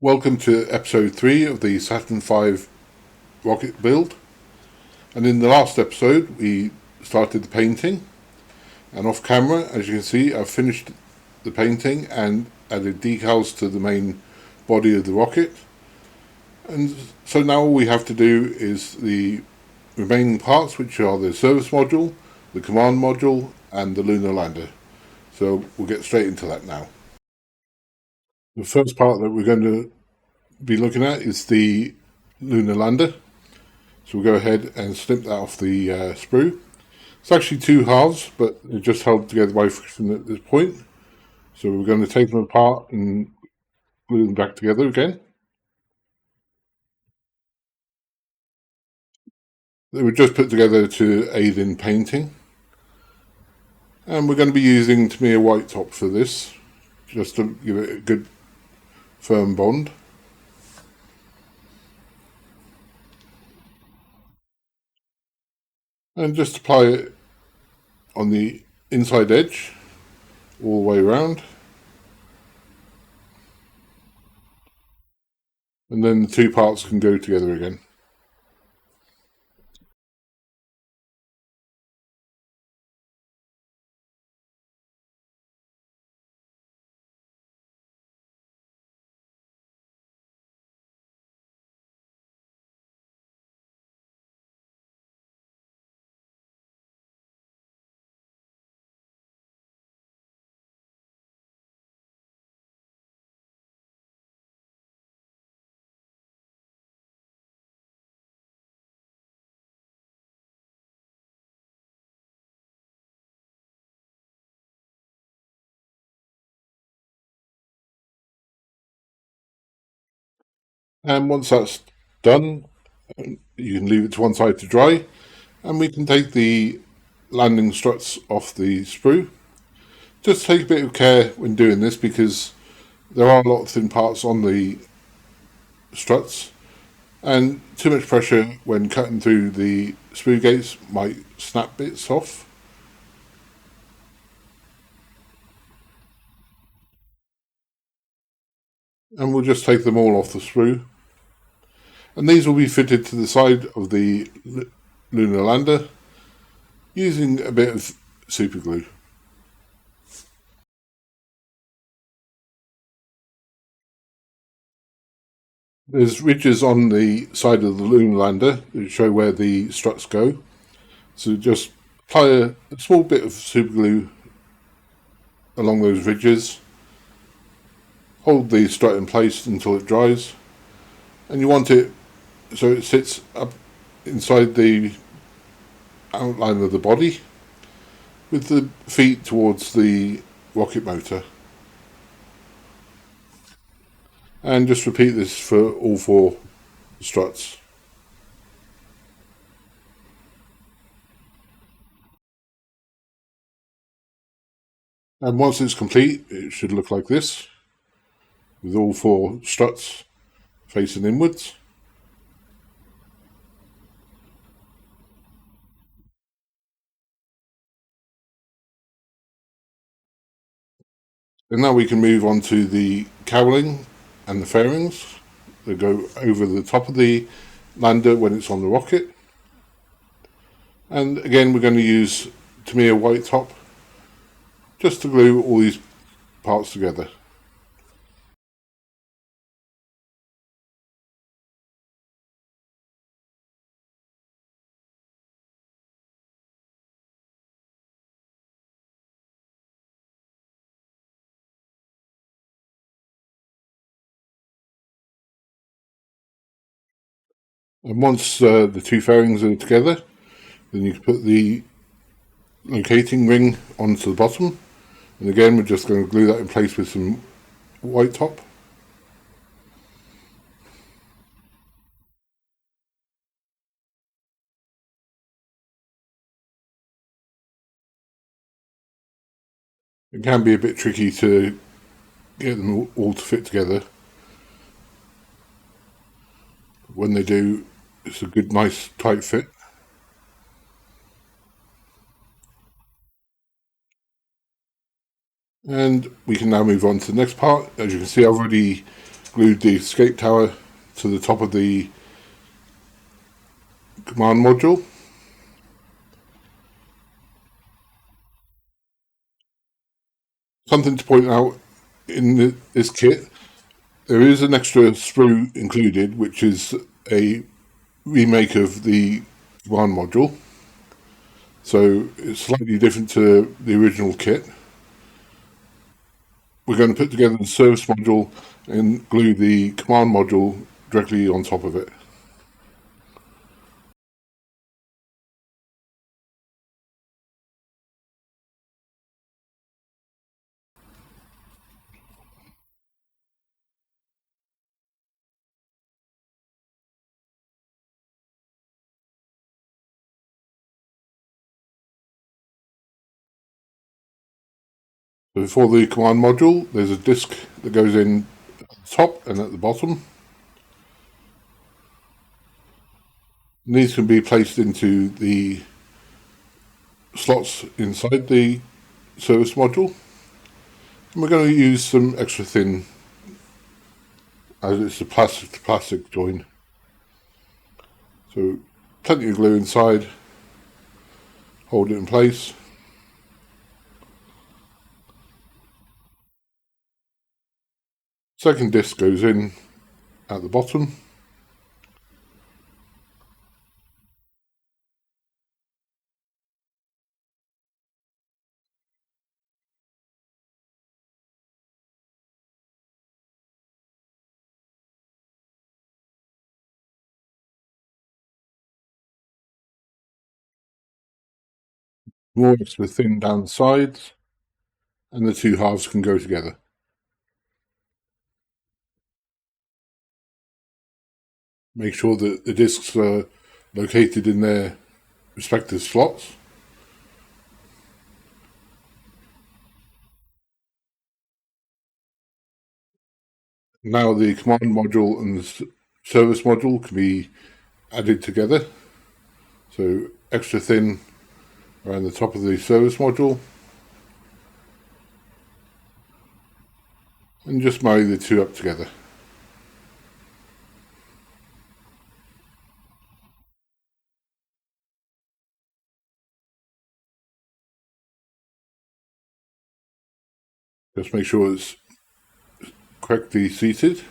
Welcome to episode 3 of the Saturn V rocket build. And in the last episode we started the painting, and off camera, as you can see, I've finished the painting and added decals to the main body of the rocket. And so now all we have to do is the remaining parts, which are the service module, the command module and the lunar lander. So we'll get straight into that now. The first part that we're going to be looking at is the lunar lander. So we'll go ahead and snip that off the sprue. It's actually two halves, but they're just held together by friction at this point. So we're going to take them apart and glue them back together again. They were just put together to aid in painting. And we're going to be using Tamiya white top for this, just to give it a good firm bond. And just apply it on the inside edge all the way around. And then the two parts can go together again. And once that's done, you can leave it to one side to dry, and we can take the landing struts off the sprue. Just take a bit of care when doing this because there are a lot of thin parts on the struts, and too much pressure when cutting through the sprue gates might snap bits off. And we'll just take them all off the sprue. And these will be fitted to the side of the lunar lander using a bit of super glue. There's ridges on the side of the lunar lander that show where the struts go. So just apply a small bit of super glue along those ridges. Hold the strut in place until it dries. And you want it so it sits up inside the outline of the body with the feet towards the rocket motor. And just repeat this for all four struts. And once it's complete, it should look like this, with all four struts facing inwards. And now we can move on to the cowling and the fairings that go over the top of the lander when it's on the rocket. And again, we're going to use Tamiya white top just to glue all these parts together. And once the two fairings are together, then you can put the locating ring onto the bottom. And again, we're just going to glue that in place with some white top. It can be a bit tricky to get them all to fit together. When they do, it's a good, nice, tight fit. And we can now move on to the next part. As you can see, I've already glued the escape tower to the top of the command module. Something to point out, in this kit there is an extra sprue included, which is a remake of the command module, so it's slightly different to the original kit. We're going to put together the service module and glue the command module directly on top of it. So for the command module, there's a disc that goes in at the top and at the bottom. And these can be placed into the slots inside the service module. And we're going to use some extra thin, as it's a plastic to plastic join. So plenty of glue inside, hold it in place. Second disc goes in at the bottom. More extra thin down the sides, and the two halves can go together. Make sure that the discs are located in their respective slots. Now the command module and the service module can be added together. So extra thin around the top of the service module, and just marry the two up together. Just make sure it's correctly seated.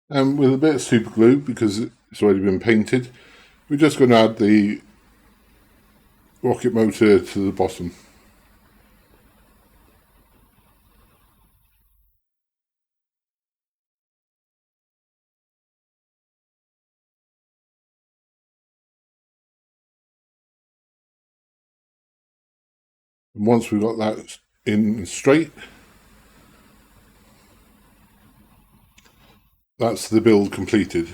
And with a bit of super glue, because it's already been painted, we're just going to add the rocket motor to the bottom. And once we've got that in straight, that's the build completed.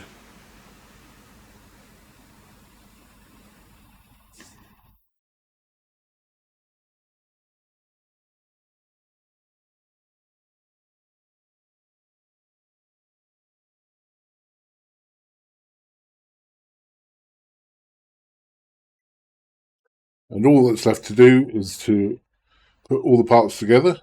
And all that's left to do is to put all the parts together.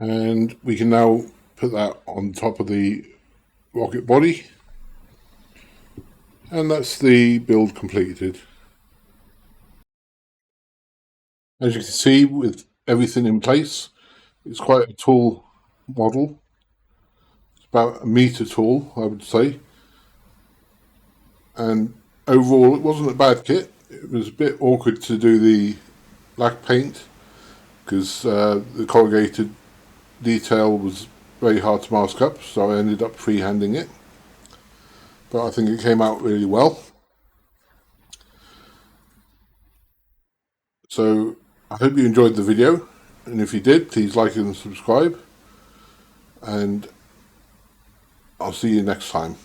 And we can now put that on top of the rocket body. And that's the build completed. As you can see, with everything in place, it's quite a tall model. It's about 1 meter tall, I would say. And overall, it wasn't a bad kit. It was a bit awkward to do the black paint, because the corrugated detail was very hard to mask up, so I ended up freehanding it. But I think it came out really well. So I hope you enjoyed the video, and if you did, please like and subscribe, and I'll see you next time.